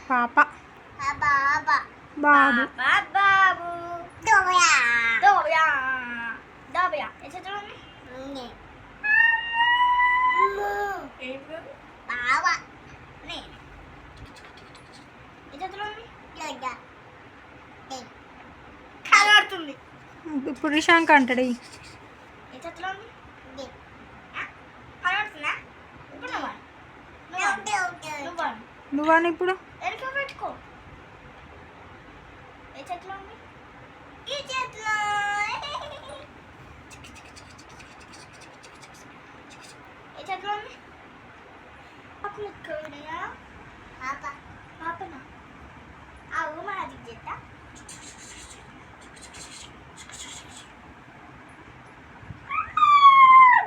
పాప బాబా బాబు బాబు దోయా దోబయా దోబయా ఏ చేతులు బాబా ఏ చేతులు లేదా కలడుతుంది ఇప్పుడు రిషాంక్ అంటాడు ఏ చేతులు కలడుతుందా ఇప్పుడు నువ్వు నువ్వని ఇప్పుడు ఎరుక పెట్టుకో ఏ చేతిలో ఉంది ఈ చేతిలో ఏ చేతిలో ఉంది అప్పుడు కూడా బాబా పాపనా ఆ మ్యాజిక్ చేస్తా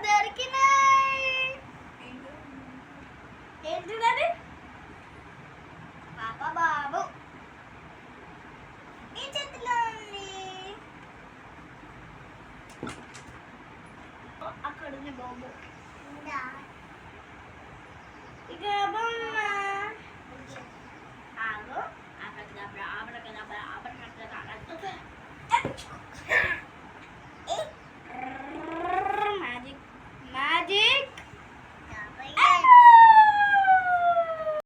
దొరికినాయి ఏంటిది పాప బాబు ఈ చేతిలో ఉంది అక్కడ ఉంది బాబు ఉందా ఇక బాబు